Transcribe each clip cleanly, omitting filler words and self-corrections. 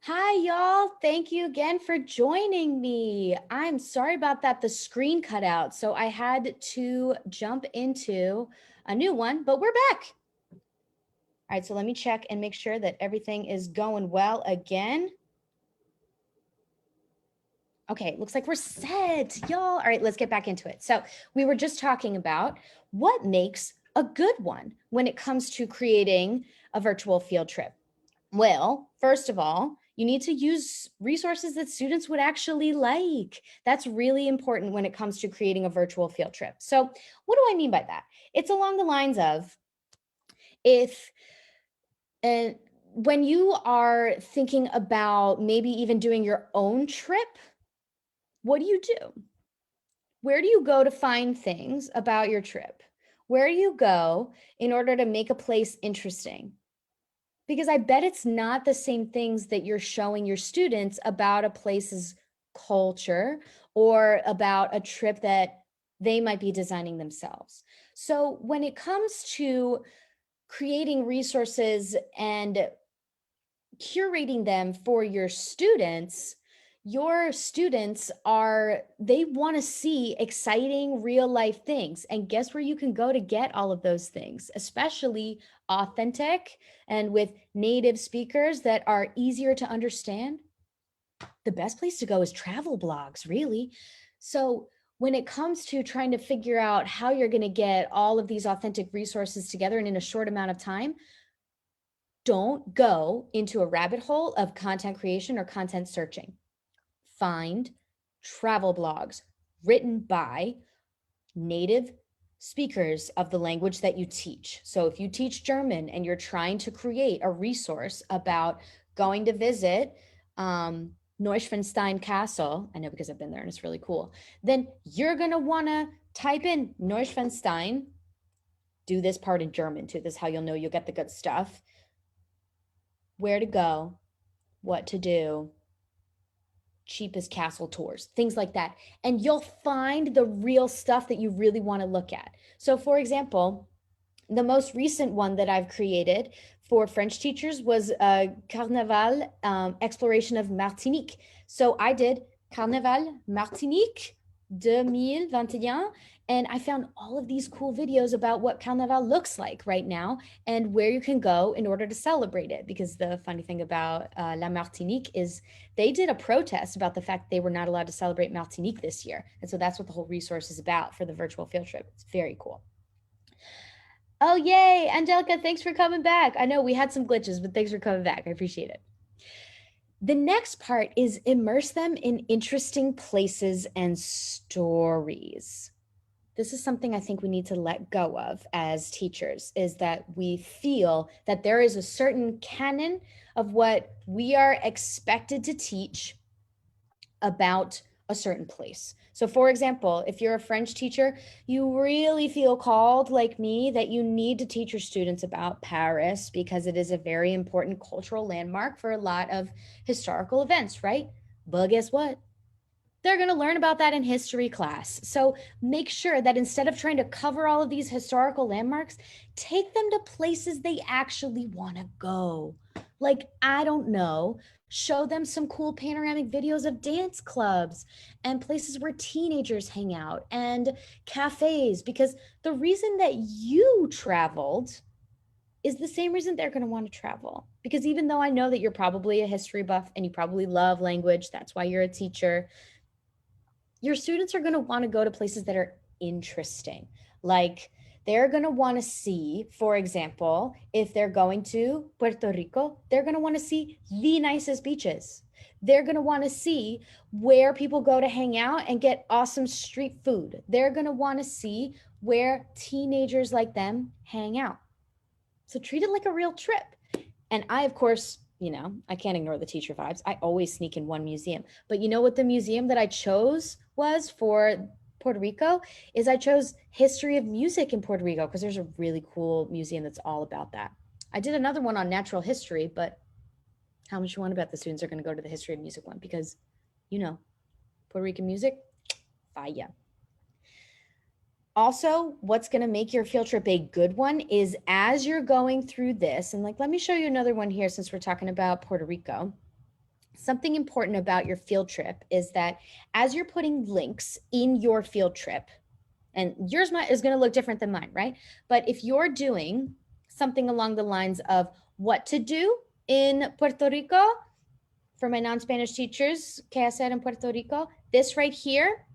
Hi, y'all. Thank you again for joining me. I'm sorry about that. The screen cut out, so I had to jump into a new one, but we're back. All right, so let me check and make sure that everything is going well again. Okay, looks like we're set, y'all. All right, let's get back into it. So we were just talking about what makes a good one when it comes to creating a virtual field trip. Well, first of all, you need to use resources that students would actually like. That's really important when it comes to creating a virtual field trip. So, what do I mean by that? It's along the lines of if and when you are thinking about maybe even doing your own trip, what do you do? Where do you go to find things about your trip? Where do you go in order to make a place interesting? Because I bet it's not the same things that you're showing your students about a place's culture or about a trip that they might be designing themselves. So when it comes to creating resources and curating them for your students are, they want to see exciting real life things. And guess where you can go to get all of those things, especially authentic and with native speakers that are easier to understand? The best place to go is travel blogs, really. So when it comes to trying to figure out how you're going to get all of these authentic resources together and in a short amount of time, don't go into a rabbit hole of content creation or content searching. Find travel blogs written by native speakers of the language that you teach. So if you teach German and you're trying to create a resource about going to visit Neuschwanstein Castle, I know because I've been there and it's really cool, then you're going to want to type in Neuschwanstein, do this part in German too. This is how you'll know you'll get the good stuff. Where to go, what to do, cheapest castle tours, things like that. And you'll find the real stuff that you really want to look at. So, for example, the most recent one that I've created for French teachers was a Carnaval exploration of Martinique. So I did Carnaval Martinique 2021, and I found all of these cool videos about what Carnaval looks like right now and where you can go in order to celebrate it. Because the funny thing about La Martinique is they did a protest about the fact they were not allowed to celebrate Martinique this year. And so that's what the whole resource is about for the virtual field trip. It's very cool. Oh, yay. Angelica, thanks for coming back. I know we had some glitches, but thanks for coming back. I appreciate it. The next part is immerse them in interesting places and stories. This is something I think we need to let go of as teachers, is that we feel that there is a certain canon of what we are expected to teach about a certain place. So, for example, if you're a French teacher, you really feel called, like me, that you need to teach your students about Paris because it is a very important cultural landmark for a lot of historical events, right? But guess what? They're going to learn about that in history class. So make sure that instead of trying to cover all of these historical landmarks, take them to places they actually want to go. Like, I don't know, show them some cool panoramic videos of dance clubs and places where teenagers hang out and cafes, because the reason that you traveled is the same reason they're going to want to travel. Because even though I know that you're probably a history buff and you probably love language, that's why you're a teacher, your students are going to want to go to places that are interesting. Like they're going to want to see, for example, if they're going to Puerto Rico, they're going to want to see the nicest beaches. They're going to want to see where people go to hang out and get awesome street food. They're going to want to see where teenagers like them hang out. So treat it like a real trip. And I, of course, I can't ignore the teacher vibes. I always sneak in one museum. But you know what the museum that I chose was for Puerto Rico is I chose history of music in Puerto Rico because there's a really cool museum that's all about that. I did another one on natural history, but how much you want to bet the students are going to go to the history of music one because, you know, Puerto Rican music, fire. Also, what's going to make your field trip a good one is as you're going through this, and like, let me show you another one here since we're talking about Puerto Rico. Something important about your field trip is that as you're putting links in your field trip, and yours is going to look different than mine, right? But if you're doing something along the lines of what to do in Puerto Rico, for my non-Spanish teachers, ¿qué hacer en Puerto Rico? This right here,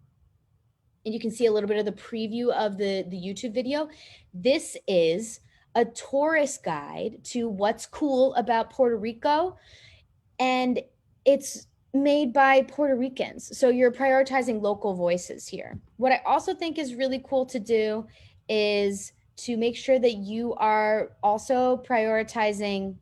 and you can see a little bit of the preview of the YouTube video. This is a tourist guide to what's cool about Puerto Rico, and it's made by Puerto Ricans. So you're prioritizing local voices here. What I also think is really cool to do is to make sure that you are also prioritizing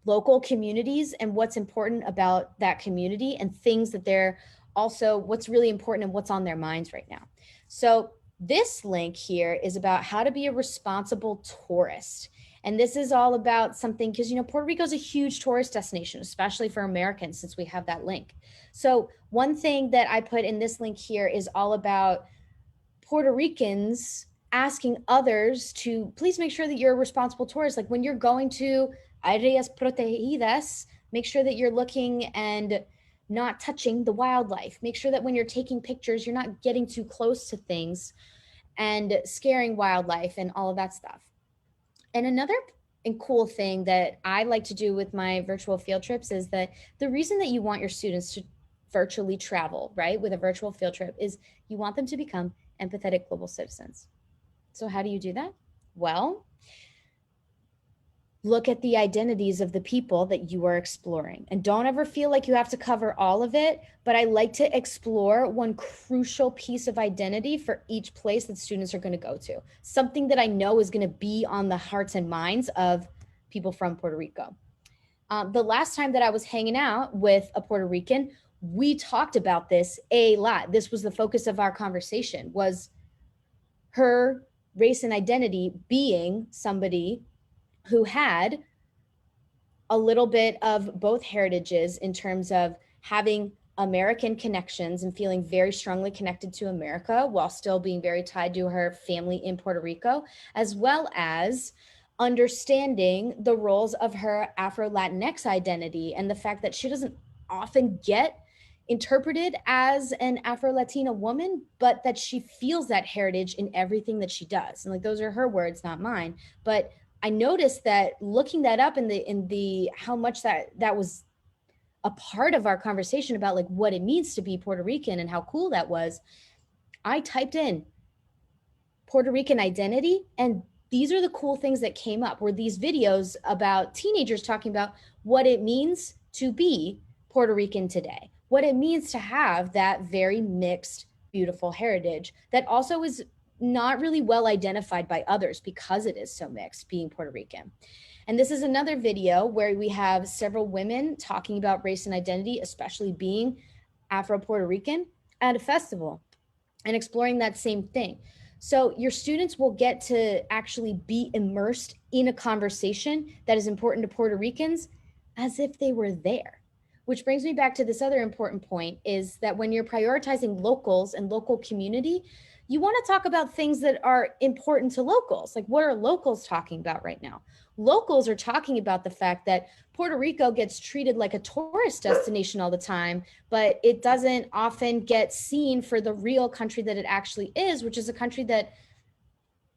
local communities and what's important about that community and things that they're also what's really important and what's on their minds right now. So this link here is about how to be a responsible tourist. And this is all about something, because, you know, Puerto Rico is a huge tourist destination, especially for Americans, since we have that link. So one thing that I put in this link here is all about Puerto Ricans asking others to please make sure that you're a responsible tourist. Like when you're going to áreas protegidas, make sure that you're looking and not touching the wildlife. Make sure that when you're taking pictures, you're not getting too close to things and scaring wildlife and all of that stuff. And another cool thing that I like to do with my virtual field trips is that the reason that you want your students to virtually travel, right, with a virtual field trip is you want them to become empathetic global citizens. So how do you do that? Well, look at the identities of the people that you are exploring, and don't ever feel like you have to cover all of it. But I like to explore one crucial piece of identity for each place that students are going to go to, something that I know is going to be on the hearts and minds of people from Puerto Rico. The last time that I was hanging out with a Puerto Rican, we talked about this a lot. This was the focus of our conversation, was her race and identity being somebody who had a little bit of both heritages in terms of having American connections and feeling very strongly connected to America while still being very tied to her family in Puerto Rico, as well as understanding the roles of her Afro-Latinx identity and the fact that she doesn't often get interpreted as an Afro-Latina woman, but that she feels that heritage in everything that she does. And like, those are her words, not mine. But I noticed that looking that up in the how much that was a part of our conversation about like what it means to be Puerto Rican and how cool that was, I typed in Puerto Rican identity, and these are the cool things that came up, were these videos about teenagers talking about what it means to be Puerto Rican today, what it means to have that very mixed, beautiful heritage that also is not really well identified by others because it is so mixed, being Puerto Rican. And this is another video where we have several women talking about race and identity, especially being Afro-Puerto Rican, at a festival and exploring that same thing. So your students will get to actually be immersed in a conversation that is important to Puerto Ricans as if they were there. Which brings me back to this other important point, is that when you're prioritizing locals and local community, you want to talk about things that are important to locals. Like, what are locals talking about right now? Locals are talking about the fact that Puerto Rico gets treated like a tourist destination all the time, but it doesn't often get seen for the real country that it actually is, which is a country that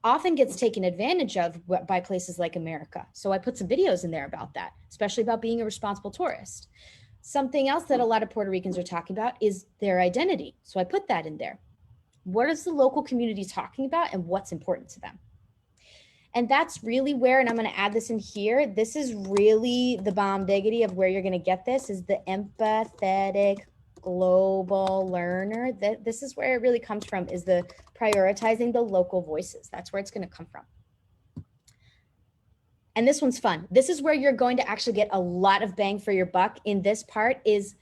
often gets taken advantage of by places like America. So I put some videos in there about that, especially about being a responsible tourist. Something else that a lot of Puerto Ricans are talking about is their identity. So I put that in there. What is the local community talking about and what's important to them? And that's really where, and I'm going to add this in here, this is really the bomb diggity of where you're going to get this, is the empathetic global learner. That this is where it really comes from, is the prioritizing the local voices. That's where it's going to come from. And this one's fun. This is where you're going to actually get a lot of bang for your buck in this part, is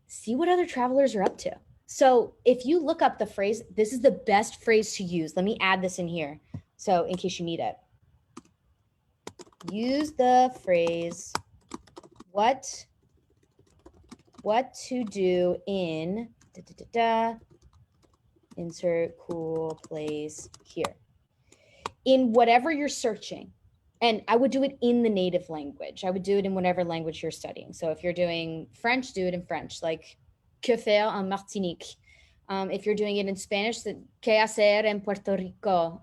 see what other travelers are up to. So if you look up the phrase, this is the best phrase to use. Let me add this in here, so in case you need it. Use the phrase, what to do in insert cool place here. In whatever you're searching, And I would do it in the native language. I would do it in whatever language you're studying. So if you're doing French, do it in French, like que faire en Martinique. If you're doing it in Spanish, que hacer en Puerto Rico.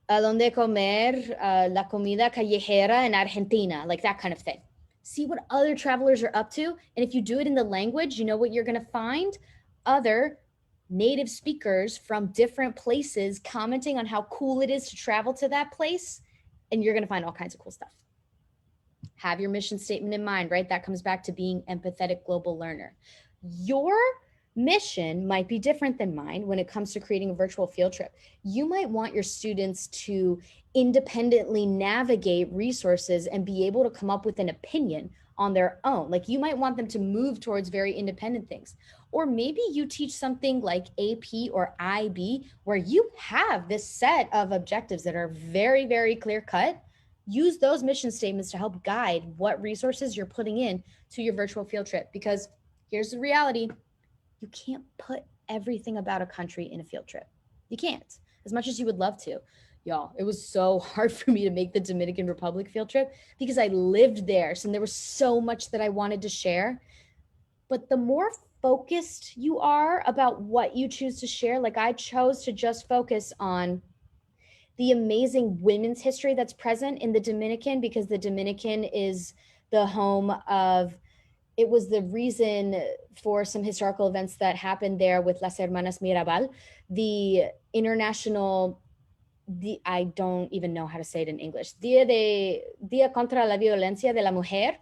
A dónde comer la comida callejera en Argentina, like that kind of thing. See what other travelers are up to. And if you do it in the language, you know what you're going to find? Other native speakers from different places commenting on how cool it is to travel to that place. And you're going to find all kinds of cool stuff. Have your mission statement in mind, right? That comes back to being empathetic global learner. Your mission might be different than mine when it comes to creating a virtual field trip. You might want your students to independently navigate resources and be able to come up with an opinion on their own. Like you might want them to move towards very independent things. Or maybe you teach something like AP or IB where you have this set of objectives that are very, very clear cut. Use those mission statements to help guide what resources you're putting in to your virtual field trip. Because here's the reality. You can't put everything about a country in a field trip. You can't, as much as you would love to. Y'all, it was so hard for me to make the Dominican Republic field trip because I lived there. So there was so much that I wanted to share. But the more focused you are about what you choose to share, like I chose to just focus on the amazing women's history that's present in the Dominican, because the Dominican is the home of, it was the reason for some historical events that happened there with Las Hermanas Mirabal, the international, I don't even know how to say it in English, Dia contra la Violencia de la Mujer,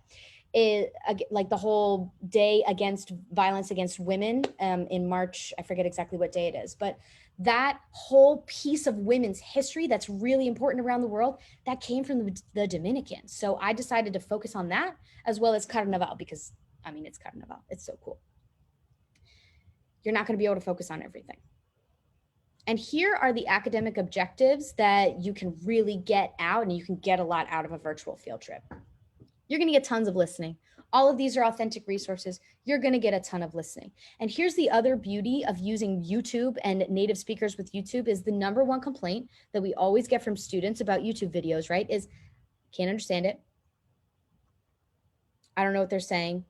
like the whole day against violence against women in March. I forget exactly what day it is, but that whole piece of women's history that's really important around the world, that came from the Dominican. So I decided to focus on that as well as Carnaval, because I mean, it's Carnaval. It's so cool. You're not going to be able to focus on everything. And here are the academic objectives that you can really get out, and you can get a lot out of a virtual field trip. You're going to get tons of listening. All of these are authentic resources. You're going to get a ton of listening. And here's the other beauty of using YouTube and native speakers with YouTube is the number one complaint that we always get from students about YouTube videos, right? Is can't understand it. I don't know what they're saying.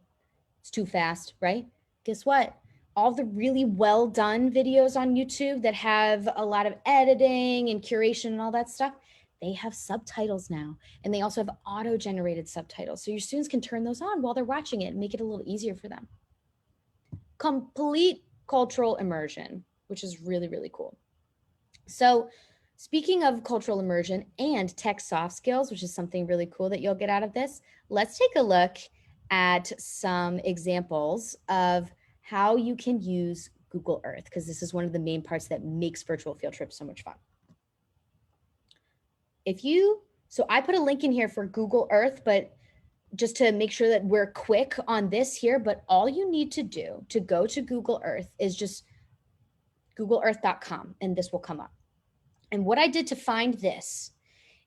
It's too fast, right? Guess what? All the really well done videos on YouTube that have a lot of editing and curation and all that stuff, they have subtitles now. And they also have auto-generated subtitles. So your students can turn those on while they're watching it and make it a little easier for them. Complete cultural immersion, which is really, really cool. So speaking of cultural immersion and tech soft skills, which is something really cool that you'll get out of this, let's take a look at some examples of how you can use Google Earth, because this is one of the main parts that makes virtual field trips so much fun. So I put a link in here for Google Earth, but just to make sure that we're quick on this here, but all you need to do to go to Google Earth is just googleearth.com, and this will come up. And what I did to find this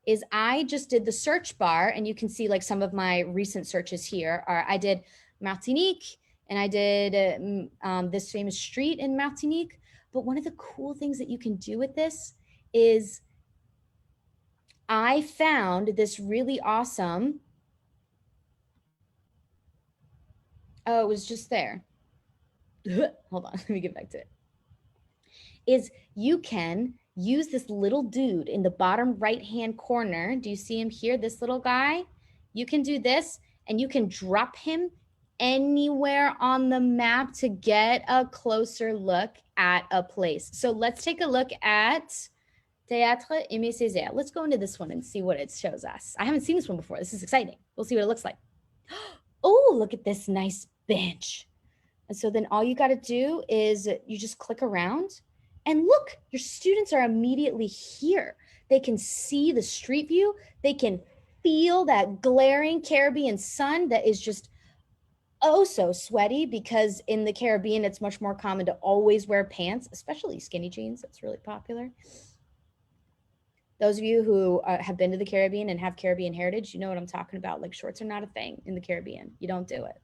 is I just did the search bar, and you can see like some of my recent searches here are, I did Martinique, and I did this famous street in Martinique. But one of the cool things that you can do with this is I found this really awesome, oh, it was just there. Hold on, let me get back to it. Is you can use this little dude in the bottom right-hand corner. Do you see him here, this little guy? You can do this, and you can drop him anywhere on the map to get a closer look at a place. So let's take a look at Théâtre Aimé Césaire. Let's go into this one and see what it shows us. I haven't seen this one before. This is exciting. We'll see what it looks like. Oh, look at this nice bench. And so then all you got to do is you just click around, and look, your students are immediately here. They can see the street view. They can feel that glaring Caribbean sun that is just oh so sweaty, because in the Caribbean, it's much more common to always wear pants, especially skinny jeans. That's really popular. Those of you who have been to the Caribbean and have Caribbean heritage, you know what I'm talking about. Like, shorts are not a thing in the Caribbean. You don't do it.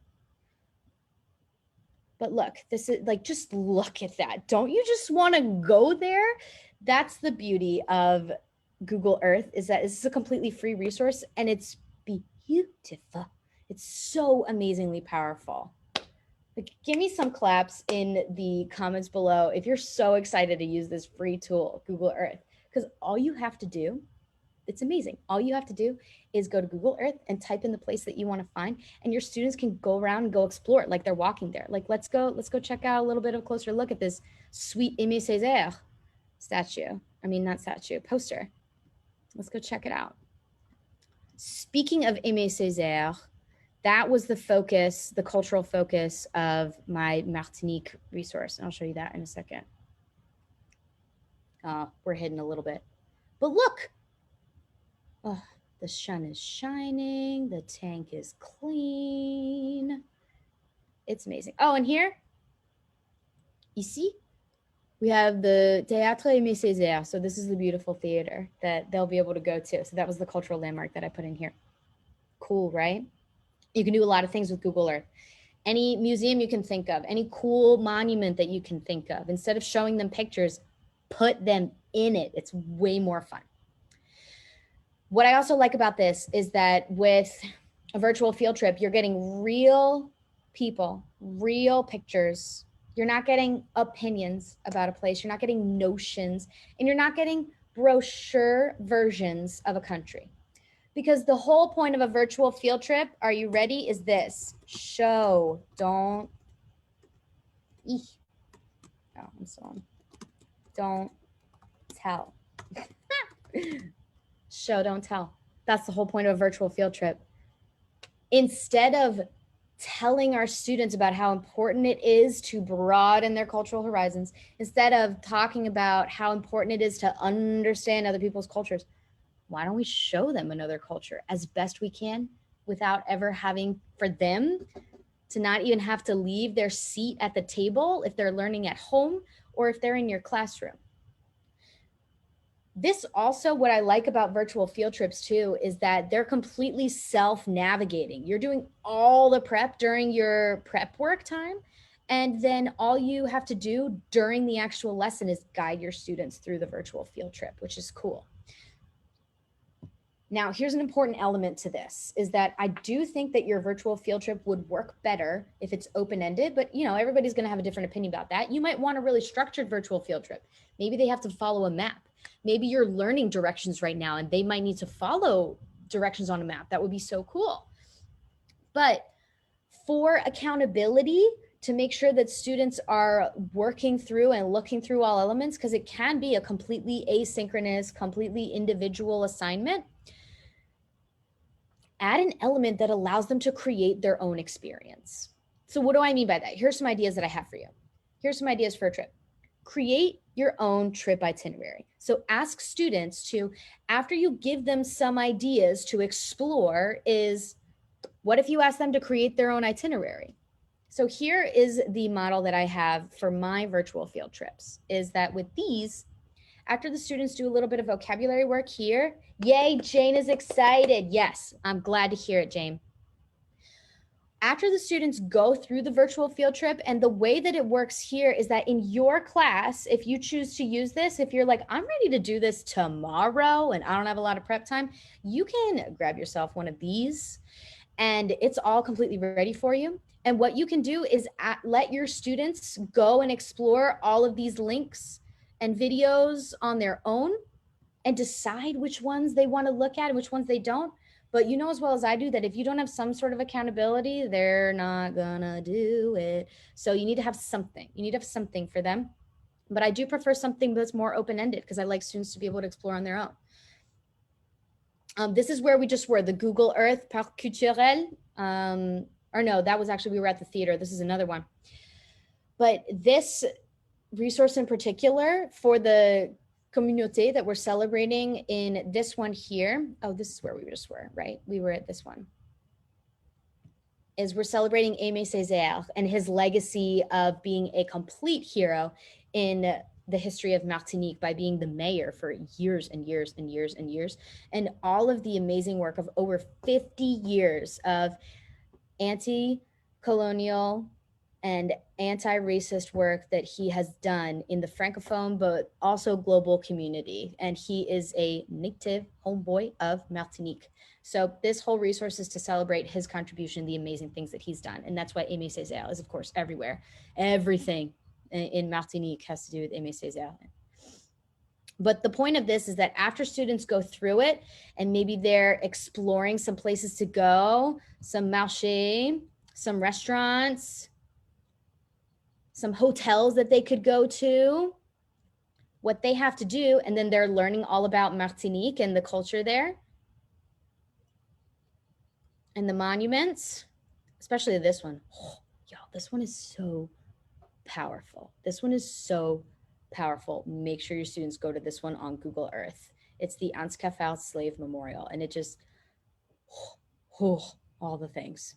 But look, this is like, just look at that. Don't you just want to go there? That's the beauty of Google Earth is that this is a completely free resource and it's beautiful. It's so amazingly powerful. Like, give me some claps in the comments below if you're so excited to use this free tool, Google Earth, because all you have to do, it's amazing. All you have to do is go to Google Earth and type in the place that you want to find, and your students can go around and go explore it like they're walking there. Like, let's go check out a little bit of a closer look at this sweet Aimé Césaire statue. I mean, not statue, poster. Let's go check it out. Speaking of Aimé Césaire, that was the focus, the cultural focus of my Martinique resource. And I'll show you that in a second. We're hidden a little bit. But look, oh, the sun is shining. The tank is clean. It's amazing. Oh, and here, ici, we have the Théâtre Aimé Césaire. So this is the beautiful theater that they'll be able to go to. So that was the cultural landmark that I put in here. Cool, right? You can do a lot of things with Google Earth. Any museum you can think of, any cool monument that you can think of, instead of showing them pictures, put them in it. It's way more fun. What I also like about this is that with a virtual field trip, you're getting real people, real pictures. You're not getting opinions about a place. You're not getting notions, and you're not getting brochure versions of a country. Because the whole point of a virtual field trip, are you ready, is this: show, don't, oh, I'm so, don't tell. Show, don't tell. That's the whole point of a virtual field trip. Instead of telling our students about how important it is to broaden their cultural horizons, instead of talking about how important it is to understand other people's cultures, why don't we show them another culture as best we can without ever having for them to not even have to leave their seat at the table if they're learning at home or if they're in your classroom. This also, what I like about virtual field trips too, is that they're completely self-navigating. You're doing all the prep during your prep work time, and then all you have to do during the actual lesson is guide your students through the virtual field trip, which is cool. Now, here's an important element to this, is that I do think that your virtual field trip would work better if it's open-ended, but everybody's going to have a different opinion about that. You might want a really structured virtual field trip. Maybe they have to follow a map. Maybe you're learning directions right now and they might need to follow directions on a map. That would be so cool. But for accountability, to make sure that students are working through and looking through all elements, because it can be a completely asynchronous, completely individual assignment, add an element that allows them to create their own experience. So what do I mean by that? Here's some ideas that I have for you. Here's some ideas for a trip. Create your own trip itinerary. So ask students to, after you give them some ideas to explore, is what if you ask them to create their own itinerary? So here is the model that I have for my virtual field trips, is that with these, after the students do a little bit of vocabulary work here, yay, Jane is excited. Yes, I'm glad to hear it, Jane. After the students go through the virtual field trip, and the way that it works here is that in your class, if you choose to use this, if you're like, I'm ready to do this tomorrow and I don't have a lot of prep time, you can grab yourself one of these and it's all completely ready for you. And what you can do is let your students go and explore all of these links and videos on their own and decide which ones they want to look at and which ones they don't. But you know as well as I do that if you don't have some sort of accountability, they're not gonna do it. So you need to have something. You need to have something for them. But I do prefer something that's more open-ended because I like students to be able to explore on their own. This is where we just were, the Google Earth Parc Culturel. Or no, that was actually, we were at the theater. This is another one. But this resource in particular for the communauté that we're celebrating in this one here. Oh, this is where we just were, right? We were at this one. Is we're celebrating Aimé Césaire and his legacy of being a complete hero in the history of Martinique by being the mayor for years and years and years and years. And all of the amazing work of over 50 years of anti-colonial and anti-racist work that he has done in the Francophone, but also global community. And he is a native homeboy of Martinique. So this whole resource is to celebrate his contribution, the amazing things that he's done. And that's why Aimé Césaire is, of course, everywhere. Everything in Martinique has to do with Aimé Césaire. But the point of this is that after students go through it and maybe they're exploring some places to go, some marché, some restaurants, some hotels that they could go to, what they have to do, and then they're learning all about Martinique and the culture there and the monuments, especially this one. Oh, y'all, this one is so powerful. This one is so powerful. Make sure your students go to this one on Google Earth. It's the Anscafal Slave Memorial, and it just, all the things.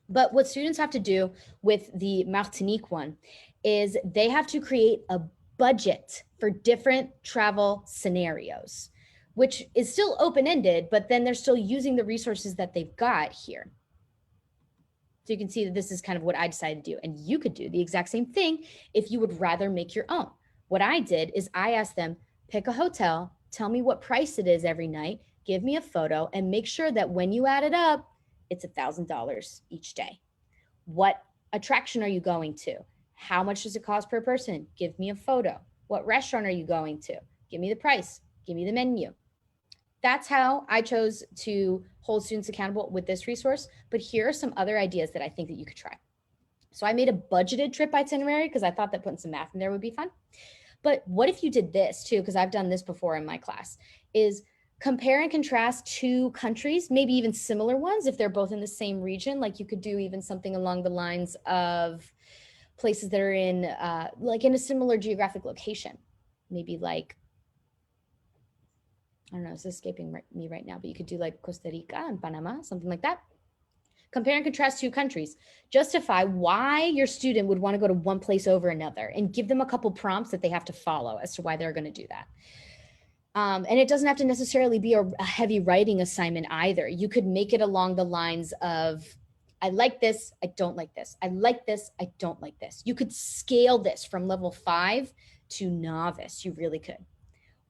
But what students have to do with the Martinique one is they have to create a budget for different travel scenarios, which is still open-ended, but then they're still using the resources that they've got here. So you can see that this is kind of what I decided to do. And you could do the exact same thing if you would rather make your own. What I did is I asked them, pick a hotel, tell me what price it is every night, give me a photo, and make sure that when you add it up, it's $1,000 each day. What attraction are you going to? How much does it cost per person? Give me a photo. What restaurant are you going to? Give me the price. Give me the menu. That's how I chose to hold students accountable with this resource. But here are some other ideas that I think that you could try. So I made a budgeted trip itinerary because I thought that putting some math in there would be fun. But what if you did this too? Because I've done this before in my class, is compare and contrast two countries, maybe even similar ones if they're both in the same region. Like you could do even something along the lines of places that are in like in a similar geographic location. Maybe like, I don't know, it's escaping me right now, but you could do like Costa Rica and Panama, something like that. Compare and contrast two countries. Justify why your student would want to go to one place over another and give them a couple prompts that they have to follow as to why they're going to do that. And it doesn't have to necessarily be a heavy writing assignment either. You could make it along the lines of, I like this, I don't like this. I like this, I don't like this. You could scale this from level 5 to novice. You really could.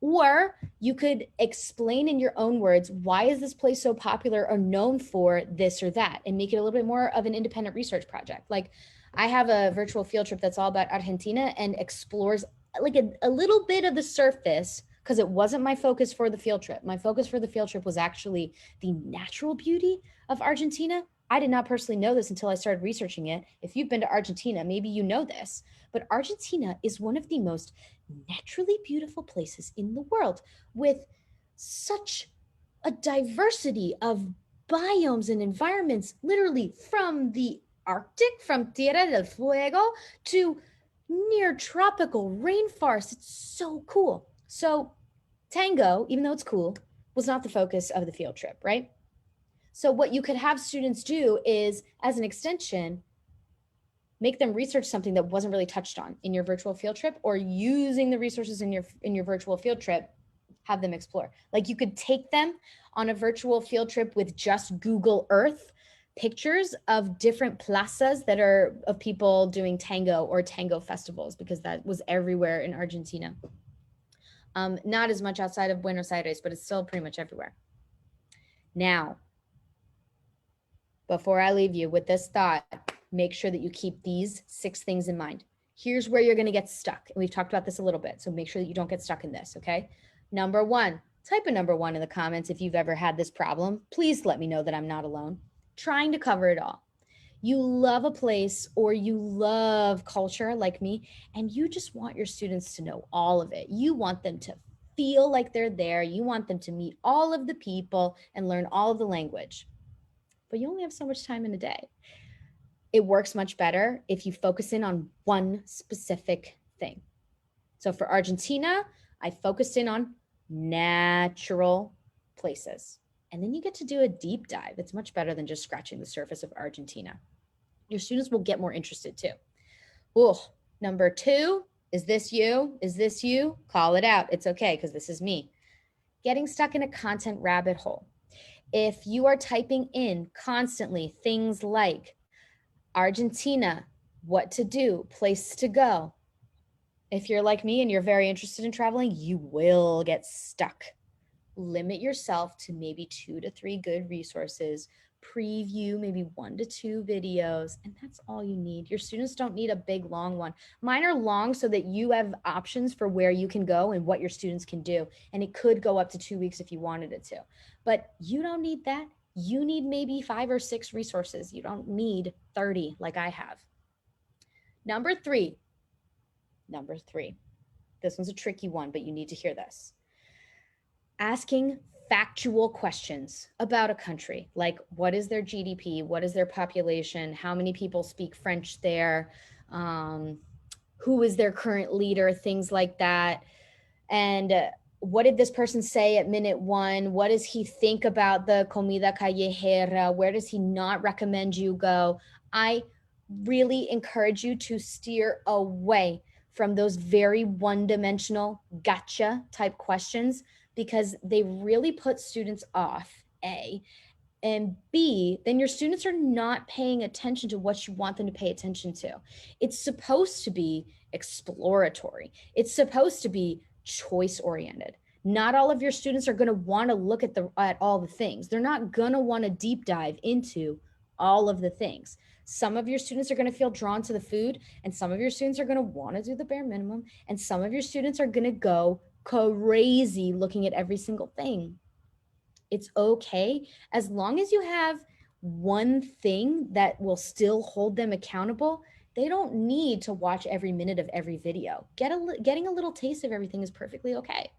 Or you could explain in your own words, why is this place so popular or known for this or that, and make it a little bit more of an independent research project. Like I have a virtual field trip that's all about Argentina and explores like a little bit of the surface, because it wasn't my focus for the field trip. My focus for the field trip was actually the natural beauty of Argentina. I did not personally know this until I started researching it. If you've been to Argentina, maybe you know this, but Argentina is one of the most naturally beautiful places in the world with such a diversity of biomes and environments, literally from the Arctic, from Tierra del Fuego to near tropical rainforest. It's so cool. So tango, even though it's cool, was not the focus of the field trip, right? So what you could have students do is, as an extension, make them research something that wasn't really touched on in your virtual field trip, or using the resources in your virtual field trip, have them explore. Like you could take them on a virtual field trip with just Google Earth pictures of different plazas that are of people doing tango or tango festivals, because that was everywhere in Argentina. Not as much outside of Buenos Aires, but it's still pretty much everywhere. Now, before I leave you with this thought, make sure that you keep these 6 things in mind. Here's where you're going to get stuck. And we've talked about this a little bit, so make sure that you don't get stuck in this, okay? Number 1, type a number 1 in the comments if you've ever had this problem. Please let me know that I'm not alone. Trying to cover it all. You love a place or you love culture like me, and you just want your students to know all of it. You want them to feel like they're there. You want them to meet all of the people and learn all of the language. But you only have so much time in a day. It works much better if you focus in on one specific thing. So for Argentina, I focused in on natural places. And then you get to do a deep dive. It's much better than just scratching the surface of Argentina. Your students will get more interested too. Oh, number 2, is this you? Is this you? Call it out. It's okay, because this is me. Getting stuck in a content rabbit hole. If you are typing in constantly things like Argentina, what to do, place to go. If you're like me and you're very interested in traveling, you will get stuck. Limit yourself to maybe 2 to 3 good resources, preview maybe 1 to 2 videos, and that's all you need. Your students don't need a big long one. Mine are long so that you have options for where you can go and what your students can do, and it could go up to 2 weeks if you wanted it to, but you don't need that. You need maybe 5 or 6 resources. You don't need 30 like I have. Number three, this one's a tricky one, but you need to hear this. Asking factual questions about a country, like what is their GDP, what is their population, how many people speak French there, who is their current leader, things like that. And what did this person say at minute 1? What does he think about the comida callejera? Where does he not recommend you go? I really encourage you to steer away from those very one-dimensional gotcha type questions, because they really put students off, A, and B, then your students are not paying attention to what you want them to pay attention to. It's supposed to be exploratory. It's supposed to be choice oriented. Not all of your students are going to want to look at all the things. They're not going to want to deep dive into all of the things. Some of your students are going to feel drawn to the food, and some of your students are going to want to do the bare minimum, and some of your students are going to go crazy looking at every single thing. It's okay as long as you have one thing that will still hold them accountable. They don't need to watch every minute of every video. Getting a little taste of everything is perfectly okay.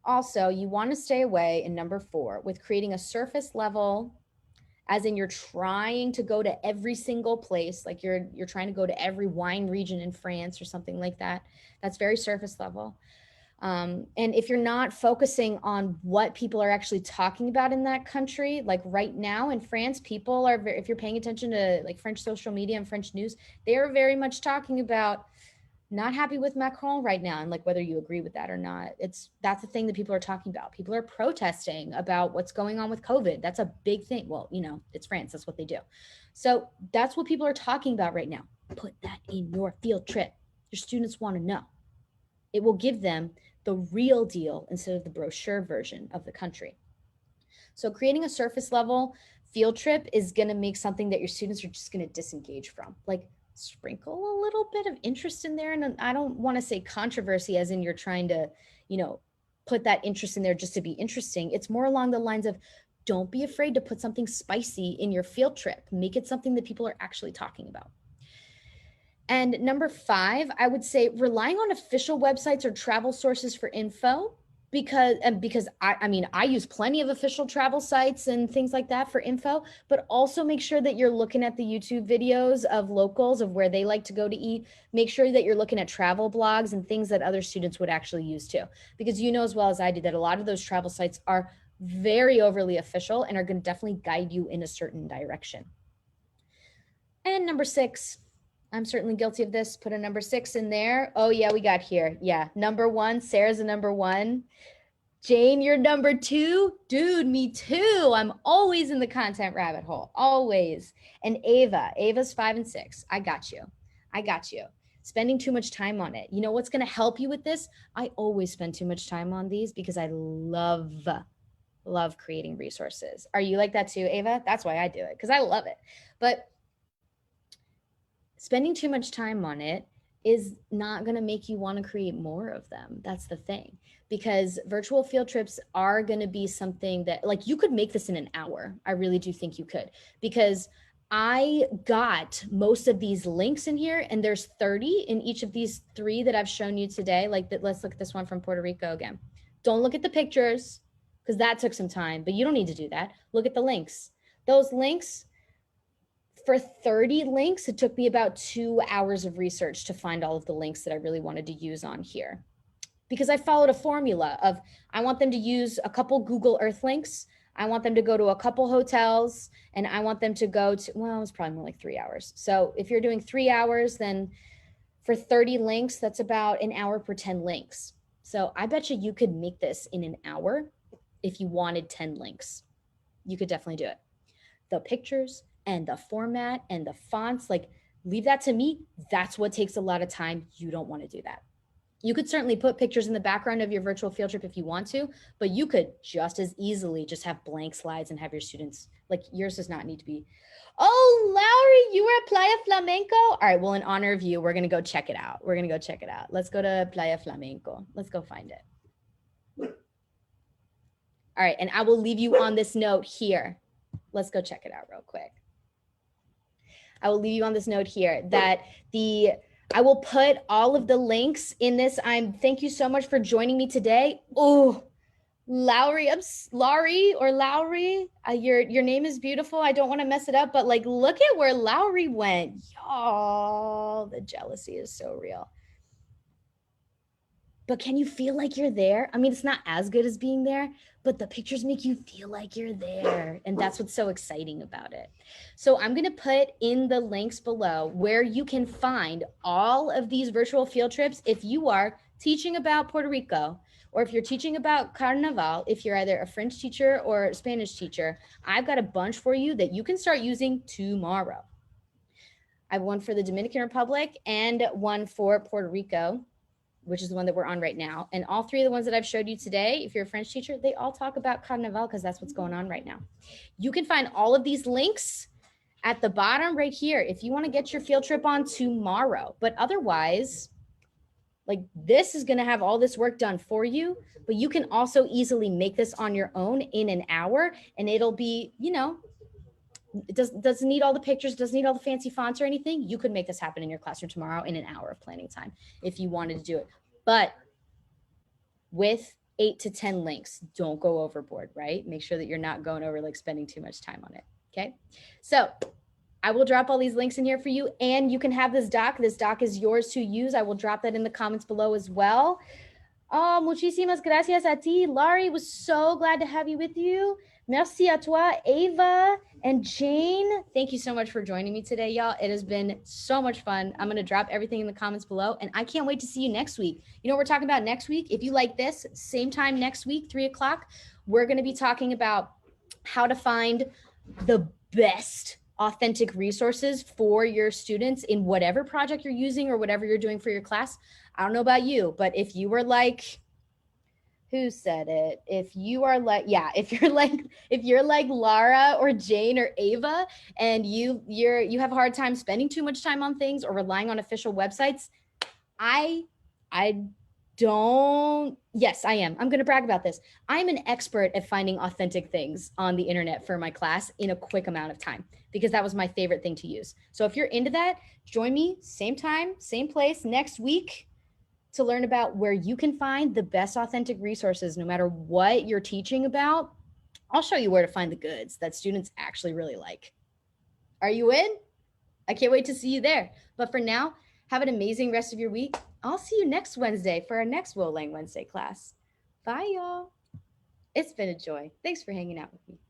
Also, you want to stay away in number 4 with creating a surface level, as in you're trying to go to every single place, like you're trying to go to every wine region in France or something like that. That's very surface level. And if you're not focusing on what people are actually talking about in that country, like right now in France, people are, if you're paying attention to like French social media and French news, they are very much talking about not happy with Macron right now, and like whether you agree with that or not. That's the thing that people are talking about. People are protesting about what's going on with COVID. That's a big thing. Well, it's France. That's what they do. So that's what people are talking about right now. Put that in your field trip. Your students want to know. It will give them the real deal instead of the brochure version of the country. So creating a surface level field trip is going to make something that your students are just going to disengage from. Like, sprinkle a little bit of interest in there. And I don't want to say controversy as in you're trying to, put that interest in there just to be interesting. It's more along the lines of, don't be afraid to put something spicy in your field trip. Make it something that people are actually talking about. And number 5, I would say relying on official websites or travel sources for info, because I use plenty of official travel sites and things like that for info, but also make sure that you're looking at the YouTube videos of locals of where they like to go to eat. Make sure that you're looking at travel blogs and things that other students would actually use too, because you know as well as I do that a lot of those travel sites are very overly official and are going to definitely guide you in a certain direction. And number 6, I'm certainly guilty of this. Put a number 6 in there. Oh yeah, we got here. Yeah, number 1. Sarah's a number 1. Jane, you're number 2. Dude, me too. I'm always in the content rabbit hole. Always. And Ava's 5 and 6. I got you. Spending too much time on it. You know what's going to help you with this? I always spend too much time on these because I love creating resources. Are you like that too, Ava? That's why I do it, because I love it. But spending too much time on it is not going to make you want to create more of them. That's the thing, because virtual field trips are going to be something that, like, you could make this in an hour. I really do think you could, because I got most of these links in here, and there's 30 in each of these 3 that I've shown you today. Like, let's look at this one from Puerto Rico again. Don't look at the pictures because that took some time, but you don't need to do that. Look at the links. Those links, for 30 links, it took me about 2 hours of research to find all of the links that I really wanted to use on here, because I followed a formula of, I want them to use a couple Google Earth links, I want them to go to a couple hotels, and I want them to go to, well, it was probably more like 3 hours. So if you're doing 3 hours, then for 30 links, that's about an hour per 10 links. So I bet you could make this in an hour if you wanted 10 links. You could definitely do it. The pictures and the format and the fonts, like, Leave that to me. That's what takes a lot of time. You don't want to do that. You could certainly put pictures in the background of your virtual field trip if you want to, but you could just as easily just have blank slides and have your students, like yours does not need to be, oh, Lowry, you were at Playa Flamenco? All right, well, in honor of you, we're going to go check it out. We're going to go check it out. Let's go to Playa Flamenco. Let's go find it. All right, and I will leave you on this note here. Let's go check it out real quick. I will leave you on this note here that I will put all of the links in this. Thank you so much for joining me today. Oh, Lowry, your name is beautiful. I don't want to mess it up, but like, look at where Lowry went. Y'all, the jealousy is so real. But can you feel like you're there? I mean, it's not as good as being there, but the pictures make you feel like you're there. And that's what's so exciting about it. So I'm going to put in the links below where you can find all of these virtual field trips if you are teaching about Puerto Rico, or if you're teaching about Carnaval, if you're either a French teacher or a Spanish teacher. I've got a bunch for you that you can start using tomorrow. I have one for the Dominican Republic and one for Puerto Rico, which is the one that we're on right now. And all three of the ones that I've showed you today, if you're a French teacher, they all talk about Carnaval because that's what's going on right now. You can find all of these links at the bottom right here if you want to get your field trip on tomorrow. But otherwise, like, this is going to have all this work done for you, but you can also easily make this on your own in an hour, and it'll be, you know, it doesn't need all the pictures, doesn't need all the fancy fonts or anything. You could make this happen in your classroom tomorrow in an hour of planning time if you wanted to do it. But with 8 to 10 links, don't go overboard, right? Make sure that you're not going over, like, spending too much time on it. Okay. So I will drop all these links in here for you, and you can have this doc. This doc is yours to use. I will drop that in the comments below as well. Oh, muchísimas gracias a ti, Laurie. Was so glad to have you with you. Merci à toi, Ava and Jane. Thank you so much for joining me today, y'all. It has been so much fun. I'm going to drop everything in the comments below, and I can't wait to see you next week. You know what we're talking about next week? If you like this, same time next week, 3 o'clock, we're going to be talking about how to find the best authentic resources for your students in whatever project you're using or whatever you're doing for your class. I don't know about you, but if you were like, who said it? If you are like, yeah, if you're like Lara or Jane or Ava, and you have a hard time spending too much time on things or relying on official websites, yes, I am. I'm going to brag about this. I'm an expert at finding authentic things on the internet for my class in a quick amount of time, because that was my favorite thing to use. So if you're into that, join me same time, same place next week to learn about where you can find the best authentic resources, no matter what you're teaching about. I'll show you where to find the goods that students actually really like. Are you in? I can't wait to see you there. But for now, have an amazing rest of your week. I'll see you next Wednesday for our next Wolang Wednesday class. Bye, y'all. It's been a joy. Thanks for hanging out with me.